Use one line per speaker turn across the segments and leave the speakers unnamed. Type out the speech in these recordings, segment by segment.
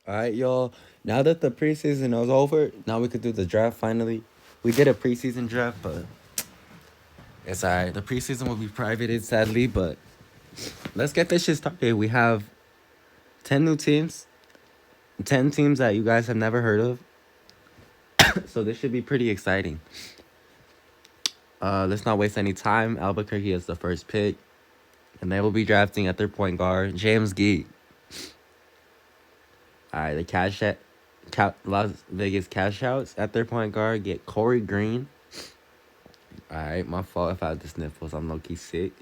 All right, y'all. Now that the preseason is over, now we could do the draft finally. We did a preseason draft, but it's all right. The preseason will be privated, sadly, but let's get this shit started. We have 10 new teams, 10 teams that you guys have never heard of. So this should be pretty exciting. Let's not waste any time. Albuquerque is the first pick, and they will be drafting at their point guard, James Gee. All right, the Las Vegas Cash Outs at their point guard get Corey Green. All right, my fault if I had the sniffles. I'm low key sick.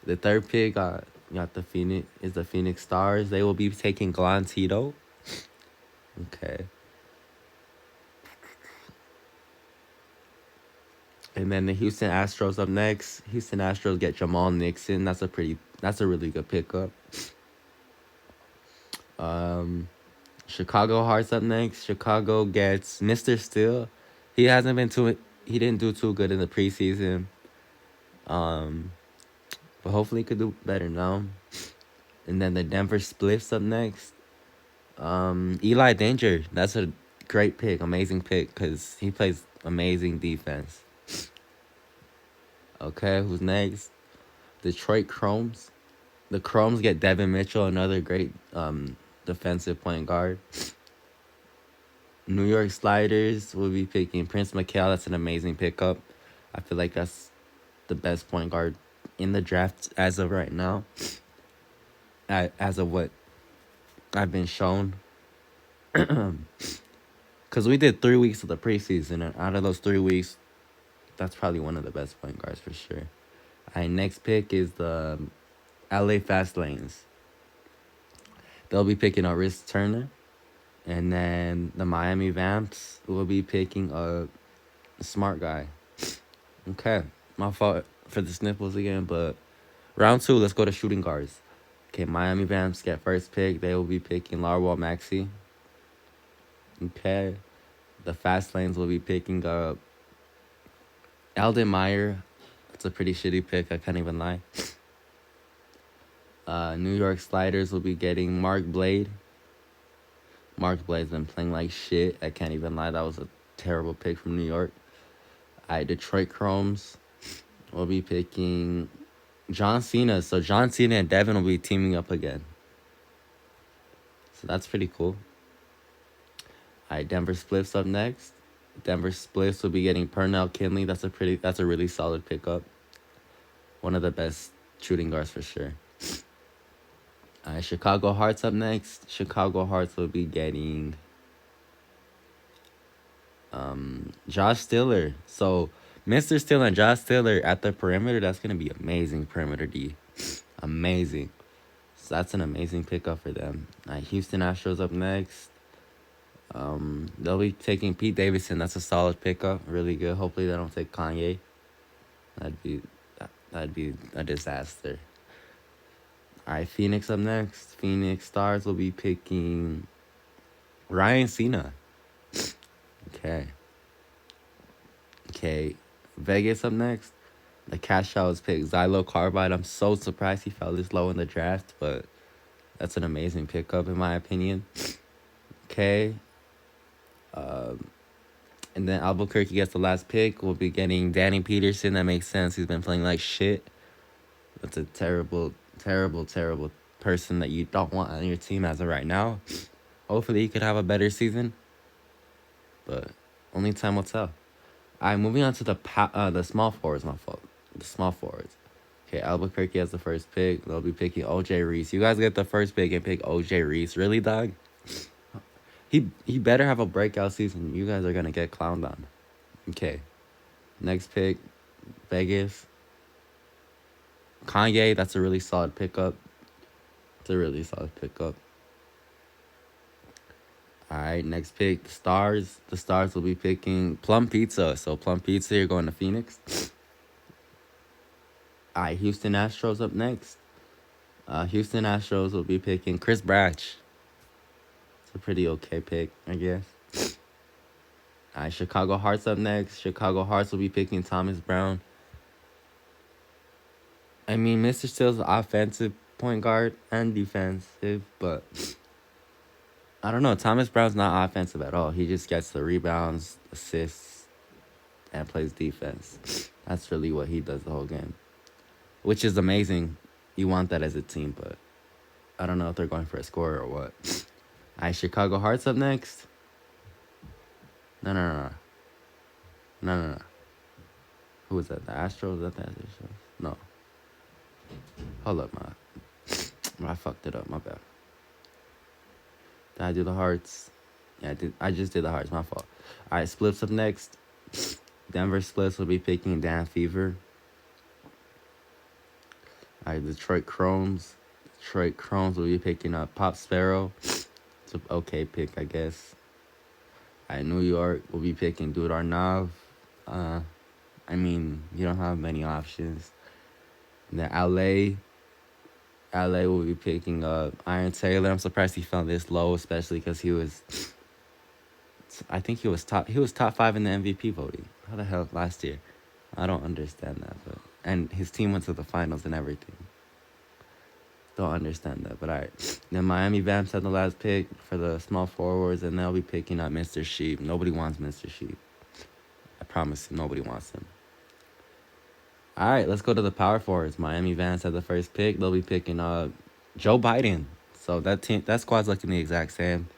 The third pick got the Phoenix Stars. They will be taking Glantito. Okay. And then the Houston Astros up next. Houston Astros get Jamal Nixon. That's a really good pickup. Chicago Hearts up next. Chicago gets Mr. Steele. He didn't do too good in the preseason. But hopefully he could do better now. And then the Denver Spliffs up next. Eli Danger. That's a great pick, amazing pick, because he plays amazing defense. Okay, who's next? Detroit Chromes. The Chromes get Devin Mitchell, another great defensive point guard. New York Sliders will be picking Prince McHale. That's an amazing pickup. I feel like that's the best point guard in the draft as of right now. As of what I've been shown. Because we did 3 weeks of the preseason, and out of those 3 weeks, that's probably one of the best point guards for sure. All right, next pick is the LA Fast Lanes. They'll be picking Aris Turner. And then the Miami Vamps will be picking a smart guy. Okay, my fault for the sniffles again, but round 2, let's go to shooting guards. Okay, Miami Vamps get first pick. They will be picking Larwell Maxey. Okay, the Fast Lanes will be picking up Alden Meyer. That's a pretty shitty pick, I can't even lie. New York Sliders will be getting Mark Blade. Mark Blade's been playing like shit. I can't even lie. That was a terrible pick from New York. Detroit Chromes will be picking John Cena. So John Cena and Devin will be teaming up again. So that's pretty cool. Denver Spliffs up next. Denver Spliffs will be getting Pernell Kinley. That's a really solid pickup. One of the best shooting guards for sure. Chicago Hearts up next. Chicago Hearts will be getting Josh Stiller. So Mr. Stiller and Josh Stiller at the perimeter, that's going to be amazing perimeter D. Amazing. So that's an amazing pickup for them. Houston Astros up next. They'll be taking Pete Davidson. That's a solid pickup. Really good. Hopefully they don't take Kanye. That'd be a disaster. All right, Phoenix up next. Phoenix Stars will be picking Ryan Cena. Okay. Vegas up next. The Cash Outs pick Xylo Carbide. I'm so surprised he fell this low in the draft, but that's an amazing pickup in my opinion. Okay. And then Albuquerque gets the last pick. We'll be getting Danny Peterson. That makes sense. He's been playing like shit. That's a terrible person that you don't want on your team as of right now. Hopefully he could have a better season, but only time will tell. Alright, moving on to the small forwards. My fault. The small forwards. Okay, Albuquerque has the first pick. They'll be picking OJ Reese. You guys get the first pick and pick OJ Reese. Really, dog? He better have a breakout season. You guys are gonna get clowned on. Okay. Next pick, Vegas. Kanye, that's a really solid pickup. Alright, next pick, the Stars. The Stars will be picking Plum Pizza. So Plum Pizza, you're going to Phoenix. Alright, Houston Astros up next. Houston Astros will be picking Chris Bratch. It's a pretty okay pick, I guess. Alright, Chicago Hearts up next. Chicago Hearts will be picking Thomas Brown. I mean, Mr. Steele's offensive point guard and defensive, but I don't know. Thomas Brown's not offensive at all. He just gets the rebounds, assists, and plays defense. That's really what he does the whole game, which is amazing. You want that as a team, but I don't know if they're going for a scorer or what. All right, Chicago Hearts up next. No, no, no, no, no, no, no. Who was that? The Astros? Is that the Astros? No. Hold up, I fucked it up. My bad. Did I do the Hearts? Yeah, I did. I just did the Hearts. My fault. All right, Splits up next. Denver Splits will be picking Dan Fever. All right, Detroit Chromes. Detroit Chromes will be picking up Pop Sparrow. It's an okay pick, I guess. All right, New York will be picking Dude Arnav. I mean, you don't have many options. And then LA will be picking up Iron Taylor. I'm surprised he fell this low, especially because I think he was top 5 in the MVP voting. How the hell last year? I don't understand that, and his team went to the finals and everything. Don't understand that, but all right. Then Miami Vamps had the last pick for the small forwards, and they'll be picking up Mr. Sheep. Nobody wants Mr. Sheep. I promise you, nobody wants him. All right, let's go to the power forwards. Miami Vance had the first pick. They'll be picking up Joe Biden. So that squad's looking the exact same,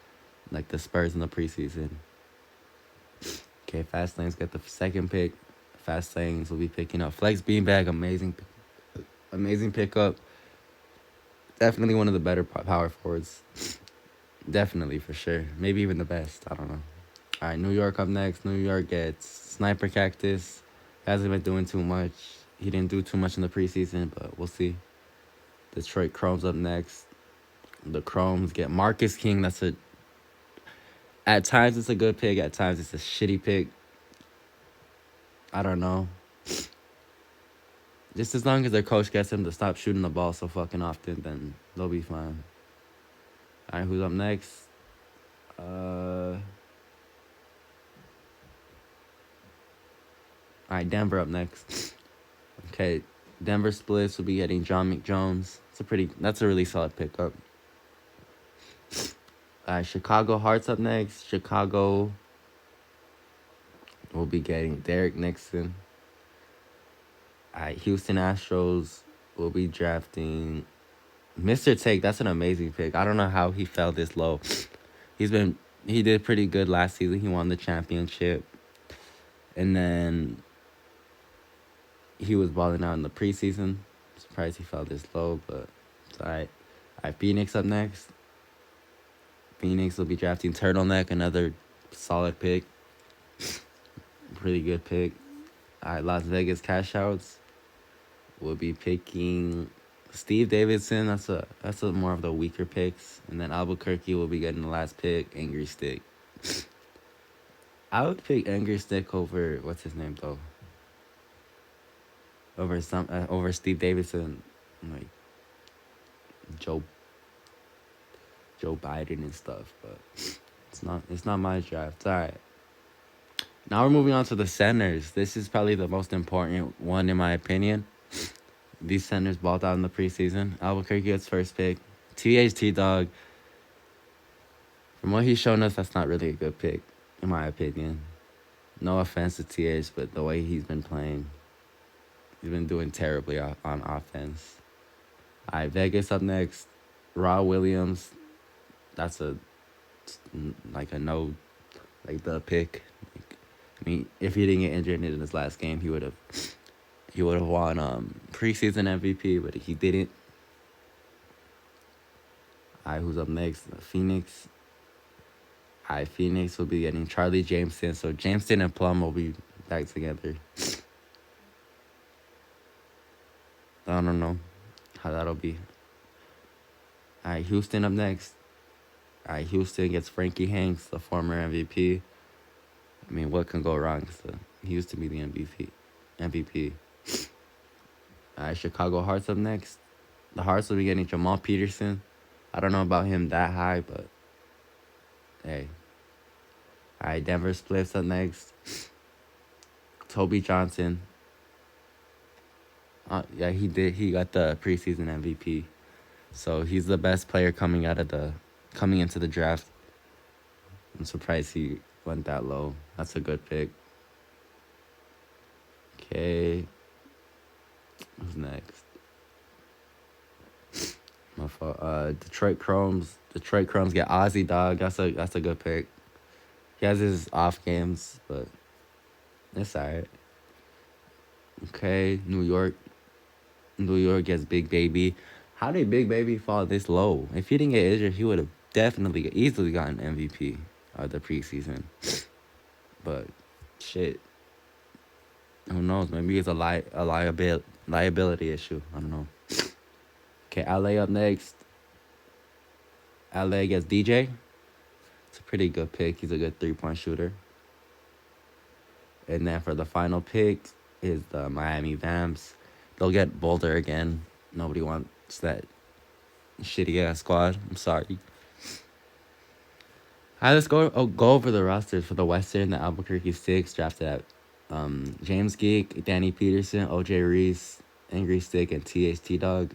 like the Spurs in the preseason. Okay, Fast Lanes get the second pick. Fast Lanes will be picking up Flex Beanbag. Amazing pickup. Definitely one of the better power forwards. Definitely, for sure. Maybe even the best. I don't know. All right, New York up next. New York gets Sniper Cactus. Hasn't been doing too much. He didn't do too much in the preseason, but we'll see. Detroit Chromes up next. The Chromes get Marcus King. At times it's a good pick. At times it's a shitty pick. I don't know. Just as long as their coach gets him to stop shooting the ball so fucking often, then they'll be fine. All right, who's up next? All right, Denver up next. Okay, Denver Splits will be getting John McJones. That's a really solid pickup. All right, Chicago Hearts up next. Chicago will be getting Derek Nixon. All right, Houston Astros will be drafting Mr. Take. That's an amazing pick. I don't know how he fell this low. He did pretty good last season. He won the championship. And then he was balling out in the preseason. I'm surprised he fell this low, but it's all right. All right, Phoenix up next. Phoenix will be drafting Turtleneck, another solid pick. Pretty good pick. All right, Las Vegas Cash Outs will be picking Steve Davidson. That's a more of the weaker picks. And then Albuquerque will be getting the last pick, Angry Stick. I would pick Angry Stick over what's his name though. Over Steve Davidson, like Joe Biden and stuff, but it's not my draft. All right. Now we're moving on to the centers. This is probably the most important one in my opinion. These centers balled out in the preseason. Albuquerque gets first pick. THT Dog. From what he's shown us, that's not really a good pick, in my opinion. No offense to TH, but the way he's been playing, he's been doing terribly on offense. All right, Vegas up next. Raw Williams. That's the pick. I mean, if he didn't get injured in his last game, he would have won preseason MVP, but he didn't. All right, who's up next? Phoenix. All right, Phoenix will be getting Charlie Jameson. So Jameson and Plum will be back together. I don't know how that'll be. All right, Houston up next. All right, Houston gets Frankie Hanks, the former MVP. I mean, what can go wrong? He used to be the MVP. All right, Chicago Hearts up next. The Hearts will be getting Jamal Peterson. I don't know about him that high, but hey. All right, Denver Splits up next. Toby Johnson. Yeah, he did. He got the preseason MVP. So he's the best player coming into the draft. I'm surprised he went that low. That's a good pick. Okay, who's next? My fault. Detroit Chromes. Detroit Chromes get Ozzy, dog. That's a good pick. He has his off games, but it's alright. Okay, New York. New York gets Big Baby. How did Big Baby fall this low? If he didn't get injured, he would have definitely easily gotten MVP of the preseason. But shit, who knows? Maybe it's liability issue. I don't know. Okay, LA up next. LA gets DJ. It's a pretty good pick. He's a good 3-point shooter. And then for the final pick is the Miami Vamps. They'll get Boulder again. Nobody wants that shitty ass squad. I'm sorry. All right, let's go over the rosters for the Western. The Albuquerque Six drafted at James Geek, Danny Peterson, OJ Reese, Angry Stick, and THT Dog.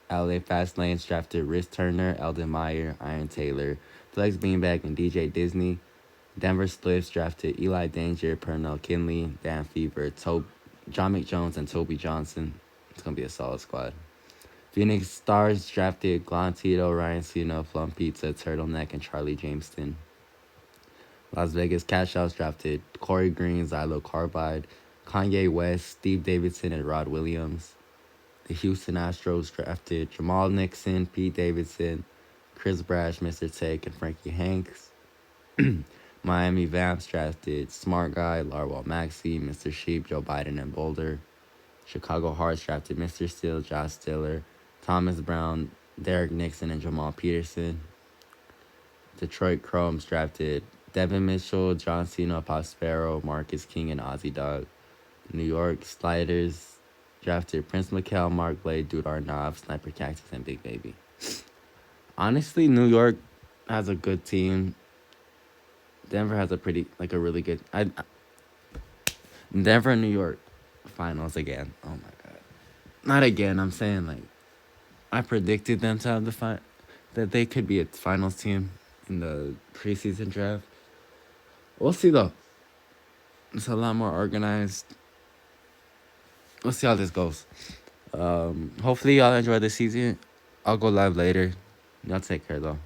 LA Fast Lanes drafted Rhys Turner, Eldon Meyer, Iron Taylor, Flex Beanbag, and DJ Disney. Denver Spliffs drafted Eli Danger, Pernell Kinley, Dan Fever, John McJones, and Toby Johnson. It's going to be a solid squad. Phoenix Stars drafted Glantito, Ryan Cena, Plum Pizza, Turtleneck, and Charlie Jameson. Las Vegas Cash House drafted Corey Green, Xylo Carbide, Kanye West, Steve Davidson, and Rod Williams. The Houston Astros drafted Jamal Nixon, Pete Davidson, Chris Brash, Mr. Take, and Frankie Hanks. Miami Vamps drafted Smart Guy, Larwell Maxey, Mr. Sheep, Joe Biden, and Boulder. Chicago Hearts drafted Mr. Steele, Josh Stiller, Thomas Brown, Derek Nixon, and Jamal Peterson. Detroit Chromes drafted Devin Mitchell, John Cena, Prospero, Marcus King, and Ozzy Dog. New York Sliders drafted Prince Mikel, Mark Blade, Dude Arnav, Sniper Cactus, and Big Baby. Honestly, New York has a good team. Denver has a really good. Denver and New York finals again. Oh my god, not again. I'm saying I predicted them to have that they could be a finals team in the preseason draft. We'll see though. It's a lot more organized. We'll see how this goes. Hopefully y'all enjoy the season. I'll go live later. Y'all take care though.